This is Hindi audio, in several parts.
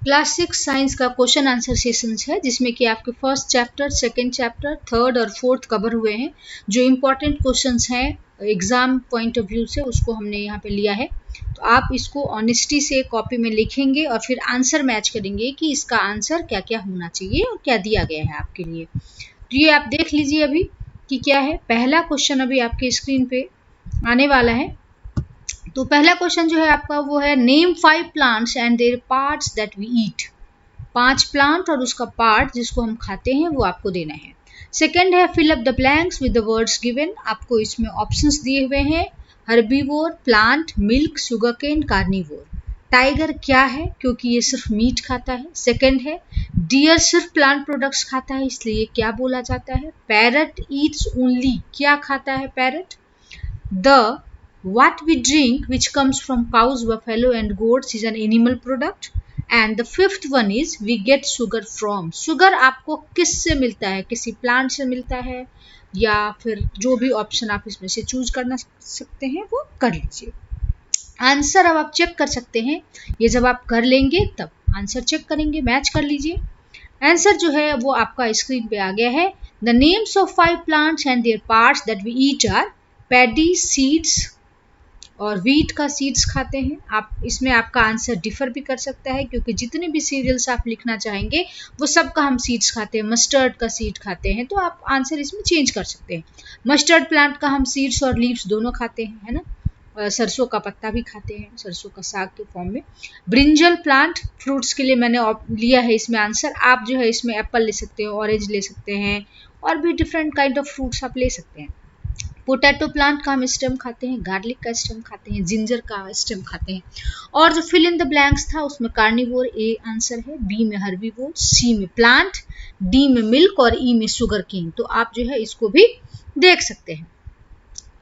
क्लास 6 साइंस का क्वेश्चन आंसर सेशन है, जिसमें कि आपके first chapter, second chapter, third और फोर्थ कवर हुए हैं। जो इम्पोर्टेंट क्वेश्चंस हैं एग्जाम पॉइंट ऑफ व्यू से, उसको हमने यहाँ पे लिया है। तो आप इसको ऑनेस्टी से कॉपी में लिखेंगे और फिर आंसर मैच करेंगे कि इसका आंसर क्या क्या होना चाहिए और क्या दिया गया है आपके लिए। तो ये आप देख लीजिए अभी कि क्या है। पहला क्वेश्चन अभी आपके स्क्रीन पे आने वाला है। तो पहला क्वेश्चन जो है आपका वो है, name 5 plants and their parts that we eat. 5 plant और उसका पार्ट जिसको हम खाते हैं वो आपको देना है। सेकंड है, fill up the blanks with the words given. आपको इसमें ऑप्शंस दिए हुए हैं, herbivore, plant, milk, sugarcane, carnivore. Tiger क्या है, क्योंकि ये सिर्फ मीट खाता है। सेकंड है, डियर सिर्फ प्लांट प्रोडक्ट्स खाता है, इसलिए क्या बोला जाता है। पैरट ईट्स ओनली, क्या खाता है parrot. The what we drink which comes from cows, buffalo and goats is an animal product. And the fifth one is we get sugar from. sugar आपको किस से मिलता है, किसी प्लांट से मिलता है या फिर जो भी ऑप्शन आप इसमें से चूज करना सकते हैं वो कर लीजिए। आंसर अब आप चेक कर सकते हैं, ये जब आप कर लेंगे तब आंसर चेक करेंगे, मैच कर लीजिए। आंसर जो है वो आपका स्क्रीन पे आ गया है। The names of 5 plants and their parts that we eat are paddy, seeds और व्हीट का सीड्स खाते हैं। आप इसमें आपका आंसर डिफर भी कर सकता है, क्योंकि जितने भी सीरियल्स आप लिखना चाहेंगे वो सब का हम सीड्स खाते हैं। मस्टर्ड का सीड खाते हैं, तो आप आंसर इसमें चेंज कर सकते हैं। मस्टर्ड प्लांट का हम सीड्स और लीव्स दोनों खाते हैं, है ना। सरसों का पत्ता भी खाते हैं, सरसों का साग के फॉर्म में। ब्रिंजल प्लांट, फ्रूट्स के लिए मैंने लिया है इसमें आंसर। आप जो है इसमें एप्पल ले सकते हैं, ऑरेंज ले सकते हैं, और भी डिफरेंट काइंड ऑफ फ्रूट्स आप ले सकते हैं। पोटैटो प्लांट का हम स्टेम खाते हैं, गार्लिक का स्टेम खाते हैं, जिंजर का स्टेम खाते हैं। और जो फिल इन द ब्लैंक्स था उसमें कार्निवोर ए आंसर है, बी में हर्बीवोर, सी में प्लांट, डी में मिल्क और ई में शुगर केन। तो आप जो है इसको भी देख सकते हैं।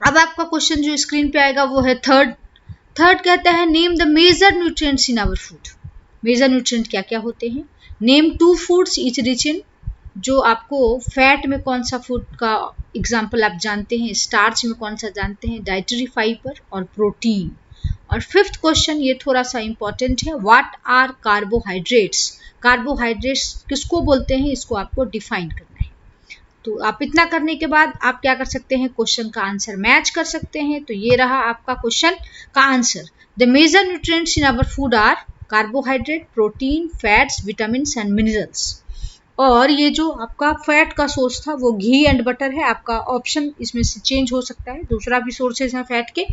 अब आपका क्वेश्चन जो स्क्रीन पे आएगा वो है थर्ड कहता है, name the major nutrients in our food. Major nutrient क्या क्या होते हैं। Name 2 foods each rich in. जो आपको फैट में कौन सा फूड का एग्जाम्पल आप जानते हैं, स्टार्च में कौन सा जानते हैं, डाइटरी फाइबर और प्रोटीन। और फिफ्थ क्वेश्चन ये थोड़ा सा इंपॉर्टेंट है, व्हाट आर कार्बोहाइड्रेट्स। कार्बोहाइड्रेट्स किसको बोलते हैं, इसको आपको डिफाइन करना है। तो आप इतना करने के बाद आप क्या कर सकते हैं, क्वेश्चन का आंसर मैच कर सकते हैं। तो ये रहा आपका क्वेश्चन का answer. The major nutrients in our food are carbohydrate, protein, fats, vitamin and minerals. और ये जो आपका फैट का सोर्स था वो घी एंड बटर है। आपका ऑप्शन इसमें से चेंज हो सकता है, दूसरा भी सोर्सेज है फैट के।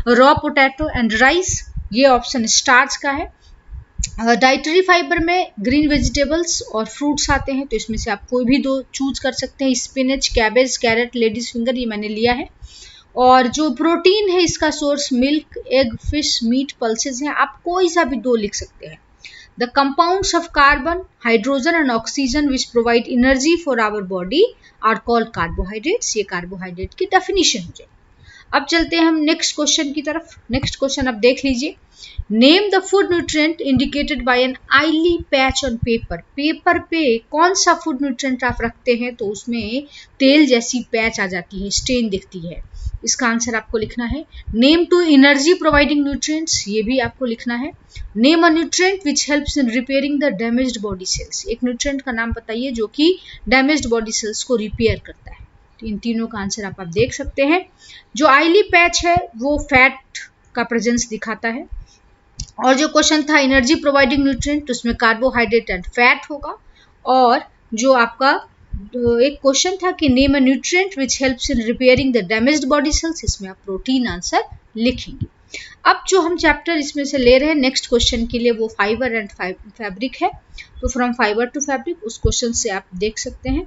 रॉ पोटैटो एंड राइस, ये ऑप्शन स्टार्च का है। डाइटरी फाइबर में ग्रीन वेजिटेबल्स और फ्रूट्स आते हैं, तो इसमें से आप कोई भी 2 चूज कर सकते हैं। Spinach, cabbage, carrot, ladies finger, ये मैंने लिया है। और जो प्रोटीन है इसका source milk, egg, fish, meat, pulses हैं। आप कोई सा भी 2 लिख सकते हैं। The compounds of carbon, hydrogen and oxygen which provide energy for our body are called carbohydrates। ये कार्बोहाइड्रेट की डेफिनेशन हो जाए। अब चलते हैं हम नेक्स्ट क्वेश्चन की तरफ। नेक्स्ट क्वेश्चन आप देख लीजिए, name the food nutrient indicated by an oily patch on paper. Paper पे कौन सा फूड न्यूट्रिएंट आप रखते हैं तो उसमें तेल जैसी पैच आ जाती है, स्टेन दिखती है। इसका आंसर आपको लिखना है। नेम 2 एनर्जी प्रोवाइडिंग न्यूट्रिएंट्स, ये भी आपको लिखना है। Name a nutrient which helps in repairing the damaged body cells. एक न्यूट्रिएंट का नाम बताइए जो कि डैमेज्ड बॉडी सेल्स को रिपेयर करता है। तो इन तीनों का आंसर आप देख सकते हैं। जो आईली पैच है वो फैट का प्रेजेंस दिखाता है। और जो क्वेश्चन था एनर्जी प्रोवाइडिंग न्यूट्रिएंट, उसमें कार्बोहाइड्रेट एंड फैट होगा। और जो आपका एक क्वेश्चन था कि name a nutrient which helps in repairing the damaged body cells, इसमें आप प्रोटीन आंसर लिखेंगे। अब जो हम चैप्टर इसमें से ले रहे हैं नेक्स्ट क्वेश्चन के लिए वो फाइबर एंड फैब्रिक है। तो फ्रॉम फाइबर टू फैब्रिक, उस क्वेश्चन से आप देख सकते हैं।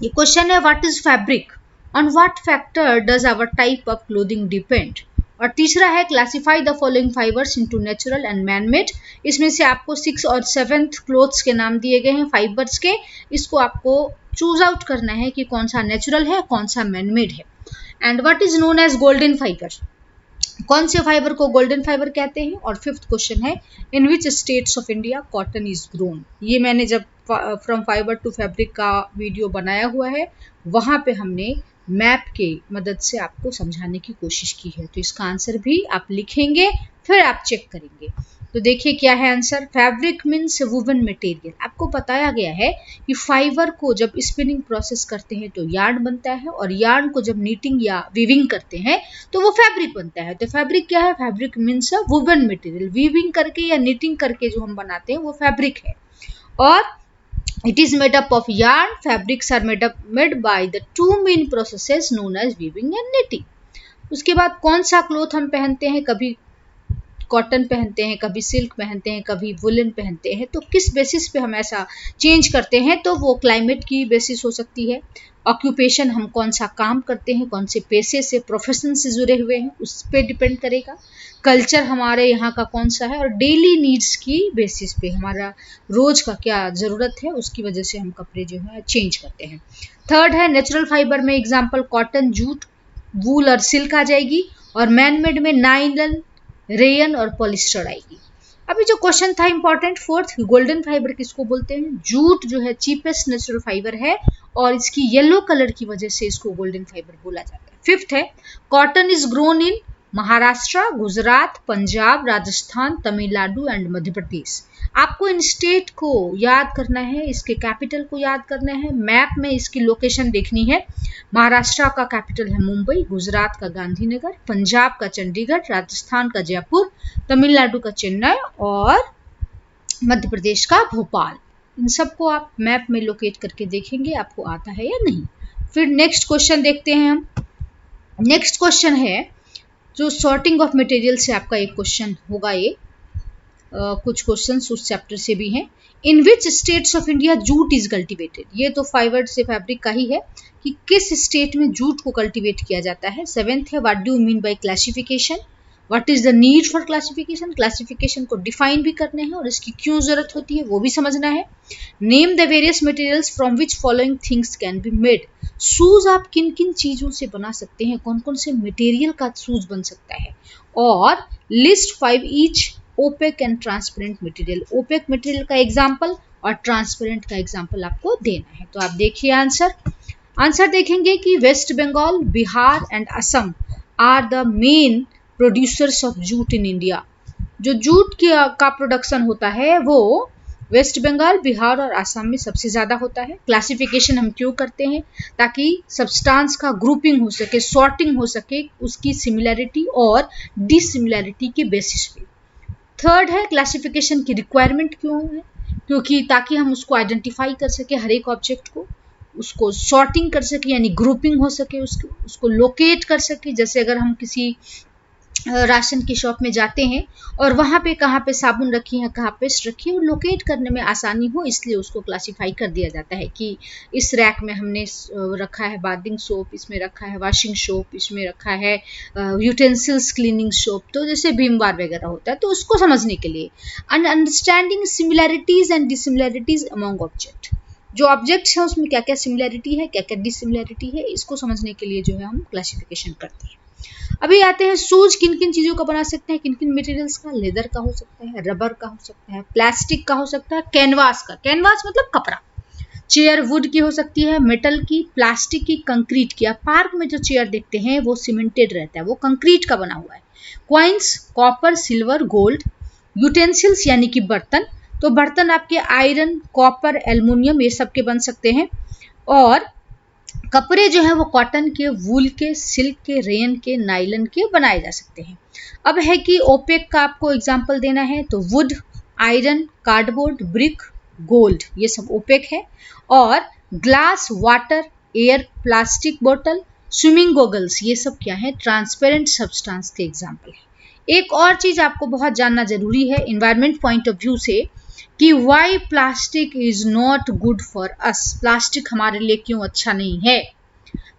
ये क्वेश्चन है, what is fabric, on what factor does our type of clothing depend. और तीसरा है, classify the following fibres into natural and manmade. इसमें से आपको 6 और 7th क्लोथ्स के नाम दिए गए हैं फाइबर्स के। इसको आपको चूज आउट करना है कि कौन सा नेचुरल है, कौन सा मैनमेड है। And what is known as golden fibre, कौन से फाइबर को गोल्डन फाइबर कहते हैं। और 5th क्वेश्चन है, in which states of India cotton is grown. ये मैंने जब फ्रॉम फाइबर टू फैब्रिक का वीडियो बनाया हुआ है वहां पे हमने मैप के मदद से आपको समझाने की कोशिश की है। तो इसका आंसर भी आप लिखेंगे, फिर आप चेक करेंगे। तो देखिए क्या है answer, fabric means woven material. आपको बताया गया है कि फाइबर को जब स्पिनिंग प्रोसेस करते हैं तो यार्न बनता है, और यार्न को जब नीटिंग या वीविंग करते हैं तो वो फैब्रिक बनता है। तो फैब्रिक क्या है, फैब्रिक मीन्स अ वुवन मटेरियल। वीविंग करके या नीटिंग करके जो हम बनाते हैं वो फैब्रिक है। और it is made up of yarn. Fabrics are made by the two main processes known as weaving and knitting. उसके बाद कौन सा क्लोथ हम पहनते हैं, कभी कॉटन पहनते हैं, कभी सिल्क पहनते हैं, कभी वुलन पहनते हैं, तो किस बेसिस पे हम ऐसा चेंज करते हैं, तो वो क्लाइमेट की बेसिस हो सकती है, ऑक्यूपेशन हम कौन सा काम करते हैं, कौन से पेशे से, प्रोफेशन से जुड़े हुए हैं, उस पर डिपेंड करेगा, कल्चर हमारे यहाँ का कौन सा है, और डेली नीड्स की बेसिस पे हमारा रोज का क्या ज़रूरत है उसकी वजह से हम कपड़े जो है चेंज करते हैं। थर्ड है नेचुरल फाइबर में एग्जाम्पल कॉटन, जूट, वूल और सिल्क आ जाएगी, और मैन मेड में नाइलन, रेयन और पॉलिस्टर आएगी। अभी जो क्वेश्चन था इंपॉर्टेंट फोर्थ, गोल्डन फाइबर किसको बोलते हैं, जूट जो है चीपेस्ट नेचुरल फाइबर है और इसकी येलो कलर की वजह से इसको गोल्डन फाइबर बोला जाता है। फिफ्थ है cotton is grown in Maharashtra, Gujarat, Punjab, Rajasthan, Tamil Nadu and Madhya Pradesh. आपको इन स्टेट को याद करना है, इसके कैपिटल को याद करना है, मैप में इसकी लोकेशन देखनी है। महाराष्ट्र का कैपिटल है मुंबई, गुजरात का गांधीनगर, पंजाब का चंडीगढ़, राजस्थान का जयपुर, तमिलनाडु का चेन्नई और मध्य प्रदेश का भोपाल। इन सबको आप मैप में लोकेट करके देखेंगे आपको आता है या नहीं। फिर नेक्स्ट क्वेश्चन देखते हैं हम। नेक्स्ट क्वेश्चन है जो सॉर्टिंग ऑफ मटेरियल से आपका एक क्वेश्चन होगा, ये कुछ क्वेश्चंस उस चैप्टर से भी हैं। In which states of India jute is cultivated, ये तो फाइबर से फैब्रिक का ही है कि किस स्टेट में जूट को कल्टिवेट किया जाता है। सेवेंथ है what do you mean by classification, what is the need for classification, classification को डिफाइन भी करने हैं और इसकी क्यों जरूरत होती है वो भी समझना है। Name the various materials from which following things can be made, shoes आप किन किन चीजों से बना सकते हैं, कौन कौन से मटेरियल का शूज बन सकता है। और list 5 each opaque and transparent material, opaque material का एग्जाम्पल और ट्रांसपेरेंट का एग्जाम्पल आपको देना है। तो आप देखिए आंसर देखेंगे कि West Bengal, Bihar and Assam are the main producers of jute in India. जो जूट का प्रोडक्शन होता है वो वेस्ट बंगाल, बिहार और असम में सबसे ज्यादा होता है। क्लासिफिकेशन हम क्यों करते हैं, ताकि सब्सटेंस का ग्रुपिंग हो सके, सॉर्टिंग हो सके उसकी सिमिलैरिटी और डिसिमिलैरिटी के बेसिस पे। थर्ड है क्लासिफिकेशन की रिक्वायरमेंट क्यों है, क्योंकि ताकि हम उसको आइडेंटिफाई कर सके, हर एक ऑब्जेक्ट को उसको सॉर्टिंग कर सके यानी ग्रुपिंग हो सके, उसको लोकेट कर सके। जैसे अगर हम किसी राशन की शॉप में जाते हैं और वहाँ पे कहाँ पे साबुन रखी है, कहाँ पेस्ट रखी है, और लोकेट करने में आसानी हो, इसलिए उसको क्लासिफाई कर दिया जाता है कि इस रैक में हमने रखा है बाथिंग सोप, इसमें रखा है वॉशिंग सोप, इसमें रखा है यूटेंसिल्स क्लीनिंग सोप, तो जैसे भीम बार वगैरह होता है, तो उसको समझने के लिए। And understanding similarities and dissimilarities among object, जो ऑब्जेक्ट्स हैं उसमें क्या क्या सिमिलैरिटी है, क्या क्या डिसिमिलैरिटी है, इसको समझने के लिए जो है हम क्लासिफिकेशन करते हैं। अभी आते हैं शूज किन किन चीजों का बना सकते हैं, किन किन मटेरियल्स का, लेदर का हो सकता है, रबर का हो सकता है, प्लास्टिक का हो सकता है, कैनवास का, कैनवास मतलब कपड़ा, चेयर वुड की हो सकती है, मेटल की, प्लास्टिक की, कंक्रीट की। आप पार्क में जो चेयर देखते हैं वो सीमेंटेड रहता है, वो कंक्रीट का बना हुआ है। Coins, copper, silver, gold. Utensils यानी कि बर्तन, तो बर्तन आपके आयरन, कॉपर, एल्युमिनियम ये सब के बन सकते हैं। और कपड़े जो है वो कॉटन के, वूल के, सिल्क के, रेयन के, नाइलन के बनाए जा सकते हैं। अब है कि ओपेक का आपको एग्जांपल देना है, तो would, iron, cardboard, brick, gold, ये सब ओपेक है। और ग्लास, वाटर, एयर, प्लास्टिक बोतल, स्विमिंग गॉगल्स, ये सब क्या है, ट्रांसपेरेंट सब्सटेंस के एग्जाम्पल है। एक और चीज आपको बहुत जानना जरूरी है इन्वायरमेंट पॉइंट ऑफ व्यू से कि why plastic is not good for us, plastic हमारे लिए क्यों अच्छा नहीं है।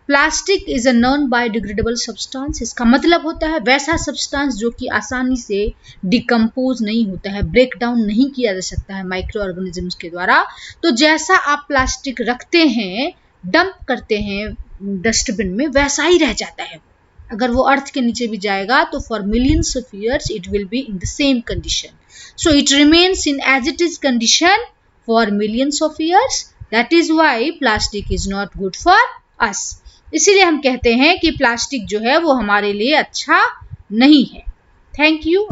Plastic is a non biodegradable substance, इसका मतलब होता है वैसा सब्सटेंस जो कि आसानी से डिकम्पोज नहीं होता है, ब्रेक डाउन नहीं किया जा सकता है माइक्रो ऑर्गेनिजम्स के द्वारा। तो जैसा आप प्लास्टिक रखते हैं, डंप करते हैं डस्टबिन में, वैसा ही रह जाता है। अगर वो अर्थ के नीचे भी जाएगा तो for millions of years it will be in the same condition, so it remains in as it is condition for millions of years. That is why plastic is not good for us. इसीलिए हम कहते हैं कि प्लास्टिक जो है वो हमारे लिए अच्छा नहीं है। Thank you.